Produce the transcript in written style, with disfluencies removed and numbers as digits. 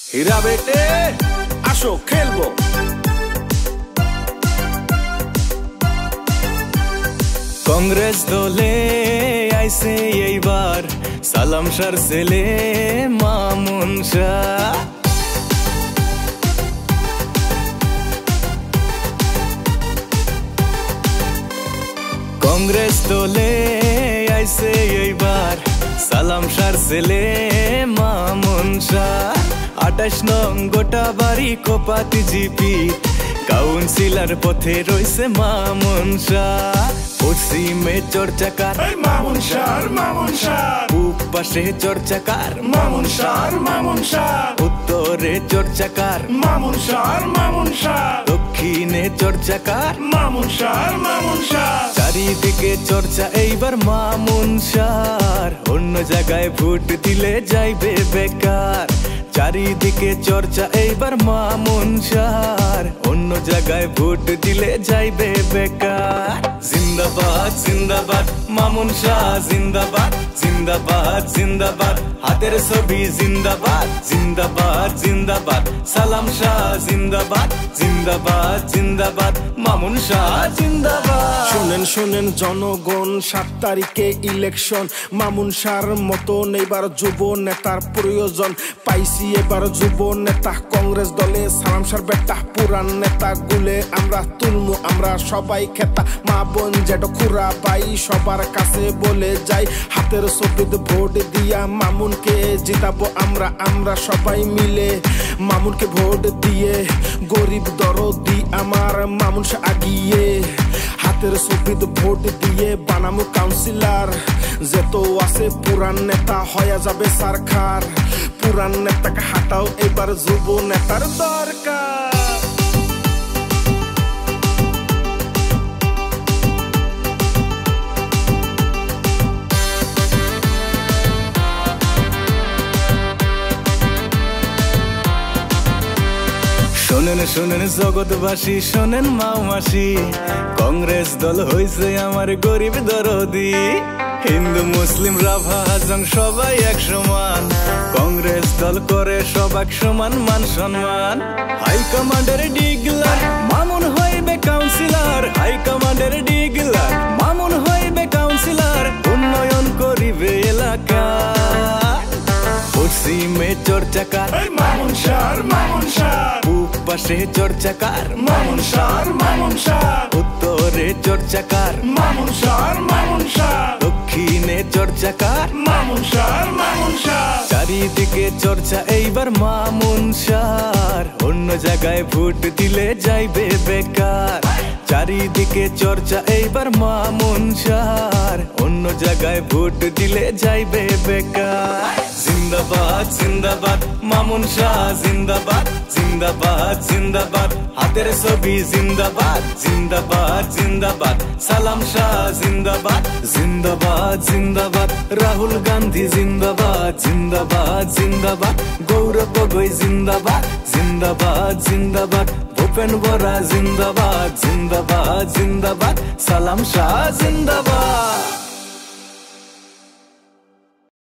হীরা বেটে আসো খেলবো। কংগ্রেস দলে আইছে এইবার সালাম শাহর ছেলে মামুন শাহ। কংগ্রেস দলে আইছে এইবার সালাম শাহর ছেলে মামুন শাহ। 28 নং গোটা বাড়ি কোপাতি জিপি কাউন্সিলর পথে রইছে মামুন শাহ। পশ্চিমে চর্চাকার মামুন শাহ, পূব পাশে চর্চাকার মামুন শাহ, উত্তরে চর্চাকার মামুন শাহ, দক্ষিণে চর্চাকার মামুন শাহ, চারিদিকে চর্চা এইবার মামুন শাহর। অন্য জায়গায় ভোট দিলে যাইবে বেকার। চারিদিকে চর্চা এইবার মামুন শাহর। অন্য জায়গায় ভোট দিলে যাইবে বেকার। জিন্দাবাদ জিন্দাবাদ মামুন শাহ জিন্দাবাদ, জিন্দাবাদ জিন্দাবাদ হাতের ছবি জিন্দাবাদ, জিন্দাবাদ জিন্দাবাদ সালাম শাহ জিন্দাবাদ, জিন্দাবাদ জিন্দাবাদ মামুন শাহ জিন্দাবাদ। শোনেন শোনেন জনগণ, 7 তারিখে ইলেকশন। মামুন শাহর মতন এবার যুব নেতার প্রয়োজন। পাইছি এবার যুব নেতা কংগ্রেস দলে সালাম শাহর বেটা। পুরান নেতা গুলে আমরা তুলমু, আমরা সবাই খেতা। মা বোন যেটা খুরা ভাই সবার কাছে বলে যাই, হাতের ছবিতে ভোট দিয়া মামুনকে জিতাবো আমরা। আমরা সবাই মিলে মামুনকে ভোট দিয়ে গরিব দরদি আমার মামুন শাহ আগিয়ে। হাতের ছবিতে ভোট দিয়ে বানামু কাউন্সিলর। যেত আছে পুরান নেতা হয়ে যাবে সরকার। পুরান নেতাকে হাটাও এবার যুব নেতার দরকার। শোনেন শোনেন জগৎবাসী, শোনেন মাওমাসি, কংগ্রেস দল হইছে আমার গরিব দরদি। হিন্দু মুসলিম রাভা হাজং সবাই এক সমান। কংগ্রেস দল করে সবাক সমান মান সম্মান। হাইকমান্ডের ডিগলার মামুন হইবে কাউন্সিলর। হাইকমান্ডের ডিগলার মামুন হইবে কাউন্সিলর। উন্নয়ন করিবে এলাকা। পশ্চিমে চর্চাকার মামুন শাহ, পূব পাশে চর্চাকার মামুন শাহ, উত্তরে চর্চাকার মামুন শাহ, দক্ষিণে চর্চাকার মামুন শাহ, চারিদিকে চর্চা এইবার মামুন শাহর। অন্য জায়গায় ভোট দিলে যাইবে বেকার। চারিদিকে চর্চা এইবার মামুন শাহর। অন্য জায়গায় ভোট দিলে যাইবে বেকার। জিন্দাবাদ জিন্দাবাদ মামুন শাহ জিন্দাবাদ, জিন্দাবাদ জিন্দাবাদ হাতের ছবি জিন্দাবাদ, জিন্দাবাদ জিন্দাবাদ সালাম শাহ জিন্দাবাদ, জিন্দাবাদ জিন্দাবাদ রাহুল গান্ধী জিন্দাবাদ, জিন্দাবাদ জিন্দাবাদ গৌরব গগৈ জিন্দাবাদ, জিন্দাবাদ জিন্দাবাদ ভূপেন বরা জিন্দাবাদ, জিন্দাবাদ জিন্দাবাদ সালাম শাহ জিন্দাবাদ।